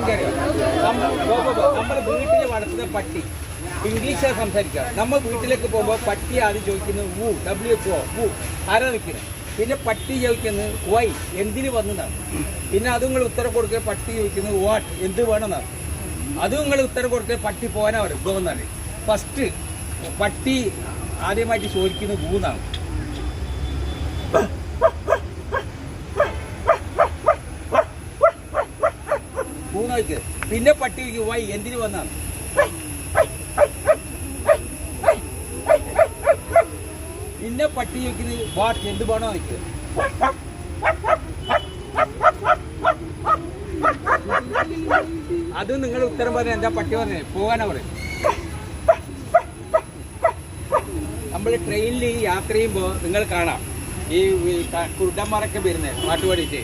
എനിക്കറിയാം. നമ്മുടെ വീട്ടിൽ വളർത്തുന്ന പട്ടി ഇംഗ്ലീഷാണ് സംസാരിക്കുക. നമ്മൾ വീട്ടിലേക്ക് പോകുമ്പോൾ പട്ടി ആദ്യം ചോദിക്കുന്നത് വൂ, WHO, വൂ, ആരാ നിൽക്കുന്നത്. പിന്നെ പട്ടി ചോദിക്കുന്നത് വൈ, എന്തിന് വന്നതാണ്. പിന്നെ അതും നിങ്ങൾ ഉത്തരം കൊടുക്കുക. പട്ടി ചോദിക്കുന്നത് വാട്ട്, എന്ത് വേണമെന്നാണ്. അതും നിങ്ങൾ ഉത്തരം കൊടുക്കുക. പട്ടി പോകാനാ പറയും പോകുന്നതാണ്. ഫസ്റ്റ് പട്ടി ആദ്യമായിട്ട് ചോദിക്കുന്നത് വൂന്നാണ്. വൂന്നായിക്ക്. പിന്നെ പട്ടി വൈ, എന്തിന് വന്നാണ്. പിന്നെ പട്ടി ചോദിക്കുന്നത് വാട്ട്, എന്ത് വേണോ നിൽക്കുക. അത് നിങ്ങൾ ഉത്തരം പറഞ്ഞ എന്താ പട്ടി പറഞ്ഞത് പോകാനാ പറയും. നമ്മൾ ട്രെയിനിൽ യാത്ര ചെയ്യുമ്പോൾ നിങ്ങൾ കാണാം ഈ കുരുടന്മാരൊക്കെ വരുന്നത് പാട്ട് പാടിയിട്ട്